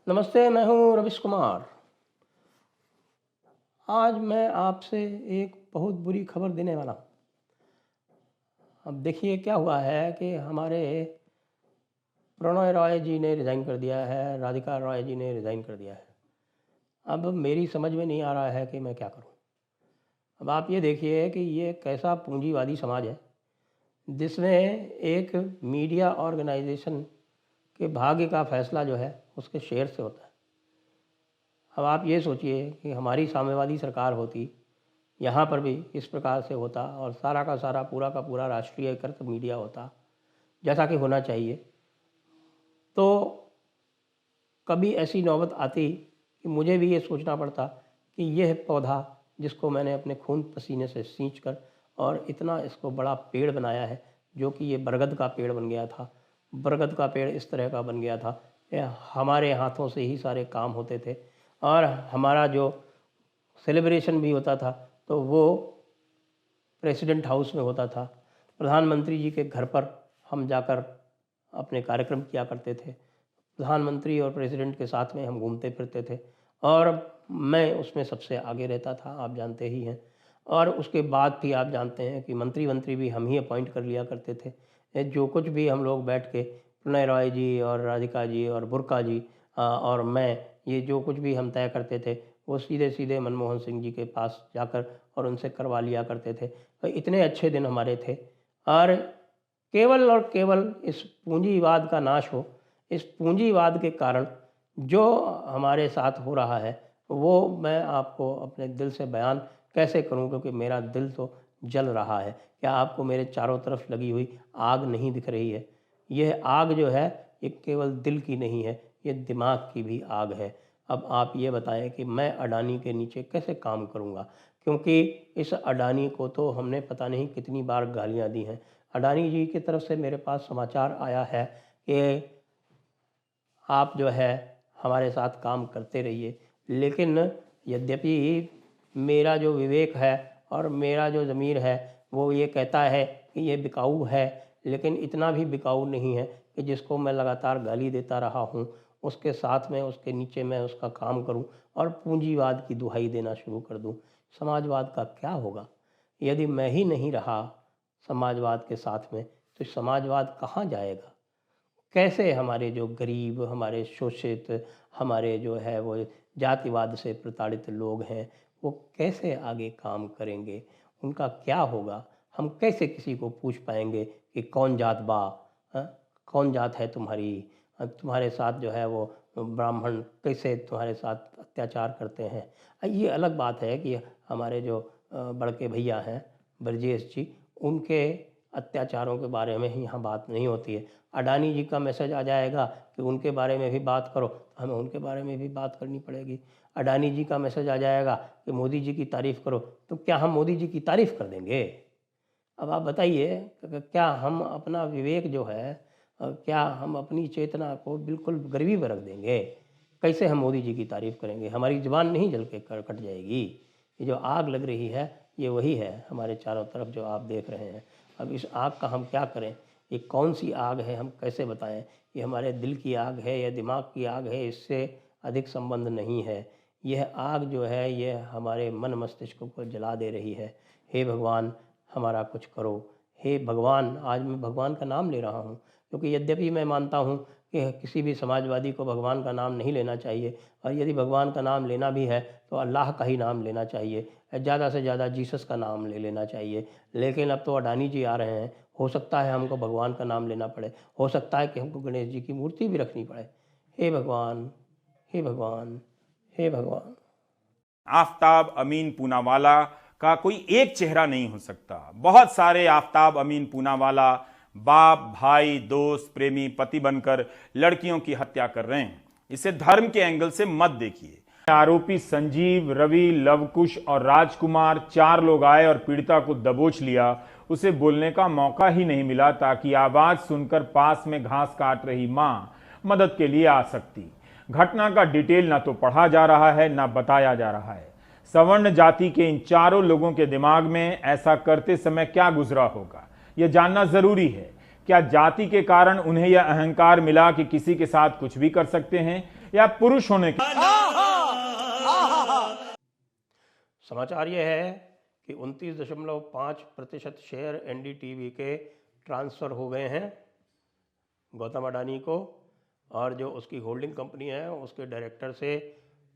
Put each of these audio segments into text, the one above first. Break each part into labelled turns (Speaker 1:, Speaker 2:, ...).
Speaker 1: नमस्ते, मैं हूं रविश कुमार। आज मैं आपसे एक बहुत बुरी खबर देने वाला हूं। अब देखिए क्या हुआ है कि हमारे प्रणय रॉय जी ने रिज़ाइन कर दिया है, राधिका रॉय जी ने रिज़ाइन कर दिया है। अब मेरी समझ में नहीं आ रहा है कि मैं क्या करूं। अब आप ये देखिए कि ये कैसा पूंजीवादी समाज है जिसमें एक मीडिया ऑर्गेनाइजेशन के भाग्य का फैसला जो है उसके शेयर से होता है। अब आप ये सोचिए कि हमारी साम्यवादी सरकार होती, यहाँ पर भी इस प्रकार से होता और सारा का सारा पूरा का पूरा राष्ट्रीयकृत मीडिया होता जैसा कि होना चाहिए, तो कभी ऐसी नौबत आती कि मुझे भी ये सोचना पड़ता कि यह पौधा जिसको मैंने अपने खून पसीने से सींचकर और इतना इसको बड़ा पेड़ बनाया है, जो कि ये बरगद का पेड़ बन गया था। बरगद का पेड़ इस तरह का बन गया था, हमारे हाथों से ही सारे काम होते थे और हमारा जो सेलिब्रेशन भी होता था तो वो प्रेसिडेंट हाउस में होता था। प्रधानमंत्री जी के घर पर हम जाकर अपने कार्यक्रम किया करते थे। प्रधानमंत्री और प्रेसिडेंट के साथ में हम घूमते फिरते थे और मैं उसमें सबसे आगे रहता था, आप जानते ही हैं। और उसके बाद भी आप जानते हैं कि मंत्री भी हम ही अपॉइंट कर लिया करते थे। जो कुछ भी हम लोग बैठ के प्रणय रॉय जी और राधिका जी और बुर्का जी और मैं, ये जो कुछ भी हम तय करते थे वो सीधे सीधे मनमोहन सिंह जी के पास जाकर और उनसे करवा लिया करते थे। तो इतने अच्छे दिन हमारे थे और केवल इस पूंजीवाद का नाश हो, इस पूंजीवाद के कारण जो हमारे साथ हो रहा है वो मैं आपको अपने दिल से बयान कैसे करूं, क्योंकि मेरा दिल तो जल रहा है। क्या आपको मेरे चारों तरफ लगी हुई आग नहीं दिख रही है? यह आग जो है ये केवल दिल की नहीं है, ये दिमाग की भी आग है। अब आप ये बताएं कि मैं अडानी के नीचे कैसे काम करूंगा, क्योंकि इस अडानी को तो हमने पता नहीं कितनी बार गालियां दी हैं। अडानी जी की तरफ से मेरे पास समाचार आया है कि आप जो है हमारे साथ काम करते रहिए, लेकिन यद्यपि मेरा जो विवेक है और मेरा जो ज़मीर है वो ये कहता है कि ये बिकाऊ है, लेकिन इतना भी बिकाऊ नहीं है कि जिसको मैं लगातार गाली देता रहा हूँ उसके साथ में उसके नीचे मैं उसका काम करूँ और पूंजीवाद की दुहाई देना शुरू कर दूँ। समाजवाद का क्या होगा यदि मैं ही नहीं रहा समाजवाद के साथ में? तो समाजवाद कहाँ जाएगा? कैसे हमारे जो गरीब, हमारे शोषित, हमारे जो है वो जातिवाद से प्रताड़ित लोग हैं वो कैसे आगे काम करेंगे? उनका क्या होगा? हम कैसे किसी को पूछ पाएंगे कि कौन जात बा, कौन जात है तुम्हारी? तुम्हारे साथ जो है वो ब्राह्मण कैसे तुम्हारे साथ अत्याचार करते हैं? ये अलग बात है कि हमारे जो बड़के भैया हैं ब्रजेश जी, उनके अत्याचारों के बारे में ही यहाँ बात नहीं होती है। अडानी जी का मैसेज आ जाएगा कि उनके बारे में भी बात करो, तो हमें उनके बारे में भी बात करनी पड़ेगी। अडानी जी का मैसेज आ जाएगा कि मोदी जी की तारीफ़ करो, तो क्या हम मोदी जी की तारीफ़ कर देंगे? अब आप बताइए, क्या हम अपना विवेक जो है क्या हम अपनी चेतना को बिल्कुल गरीबी पर रख देंगे? कैसे हम मोदी जी की तारीफ़ करेंगे? हमारी ज़ुबान नहीं जल के कट जाएगी? ये जो आग लग रही है ये वही है हमारे चारों तरफ जो आप देख रहे हैं। अब इस आग का हम क्या करें? ये कौन सी आग है, हम कैसे बताएं? ये हमारे दिल की आग है या दिमाग की आग है, इससे अधिक संबंध नहीं है। यह आग जो है ये हमारे मन मस्तिष्क को जला दे रही है। हे भगवान, हमारा कुछ करो। हे भगवान, आज मैं भगवान का नाम ले रहा हूँ, क्योंकि यद्यपि मैं मानता हूँ कि किसी भी समाजवादी को भगवान का नाम नहीं लेना चाहिए, और यदि भगवान का नाम लेना भी है तो अल्लाह का ही नाम लेना चाहिए, ज़्यादा से ज़्यादा जीसस का नाम ले लेना चाहिए। लेकिन अब तो अडानी जी आ रहे हैं, हो सकता है हमको भगवान का नाम लेना पड़े, हो सकता है कि हमको गणेश जी की मूर्ति भी रखनी पड़े। हे भगवान, हे भगवान, हे भगवान।
Speaker 2: आफताब अमीन पूनावाला का कोई एक चेहरा नहीं हो सकता। बहुत सारे आफताब अमीन पूनावाला बाप, भाई, दोस्त, प्रेमी, पति बनकर लड़कियों की हत्या कर रहे हैं। इसे धर्म के एंगल से मत देखिए। आरोपी संजीव, रवि, लवकुश और राजकुमार 4 लोग आए और पीड़िता को दबोच लिया। उसे बोलने का मौका ही नहीं मिला ताकि आवाज सुनकर पास में घास काट रही मां मदद के लिए आ सकती। घटना का डिटेल ना तो पढ़ा जा रहा है ना बताया जा रहा है। सवर्ण जाति के इन चारों लोगों के दिमाग में ऐसा करते समय क्या गुजरा होगा, यह जानना जरूरी है। क्या जाति के कारण उन्हें यह अहंकार मिला कि किसी के साथ कुछ भी कर सकते हैं, या पुरुष होने के?
Speaker 1: समाचार ये है कि 29.5% शेयर एनडीटीवी के ट्रांसफ़र हो गए हैं गौतम अडानी को, और जो उसकी होल्डिंग कंपनी है उसके डायरेक्टर से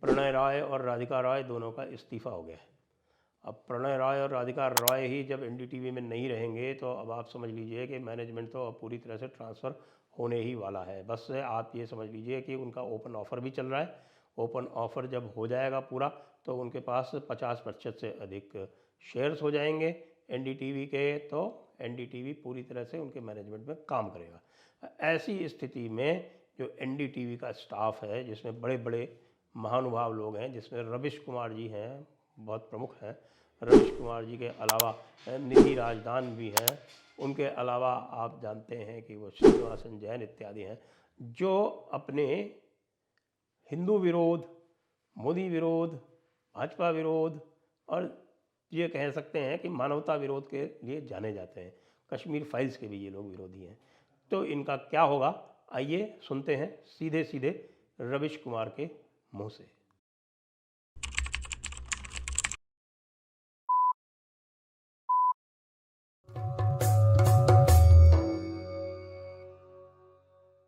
Speaker 1: प्रणय राय और राधिका राय दोनों का इस्तीफ़ा हो गया है। अब प्रणय राय और राधिका राय ही जब एनडीटीवी में नहीं रहेंगे तो अब आप समझ लीजिए कि मैनेजमेंट तो अब पूरी तरह से ट्रांसफ़र होने ही वाला है। बस आप ये समझ लीजिए कि उनका ओपन ऑफ़र भी चल रहा है। ओपन ऑफ़र जब हो जाएगा पूरा तो उनके पास 50% से अधिक शेयर्स हो जाएंगे एनडीटीवी के, तो एनडीटीवी पूरी तरह से उनके मैनेजमेंट में काम करेगा। ऐसी स्थिति में जो एनडीटीवी का स्टाफ है, जिसमें बड़े बड़े महानुभाव लोग हैं, जिसमें रविश कुमार जी हैं, बहुत प्रमुख हैं, रविश कुमार जी के अलावा निधि राजदान भी हैं, उनके अलावा आप जानते हैं कि वो श्रीनिवासन जैन इत्यादि हैं, जो अपने हिंदू विरोध, मोदी विरोध, भाजपा विरोध और ये कह सकते हैं कि मानवता विरोध के लिए जाने जाते हैं। कश्मीर फाइल्स के भी ये लोग विरोधी हैं। तो इनका क्या होगा, आइए सुनते हैं सीधे सीधे रविश कुमार के मुंह से।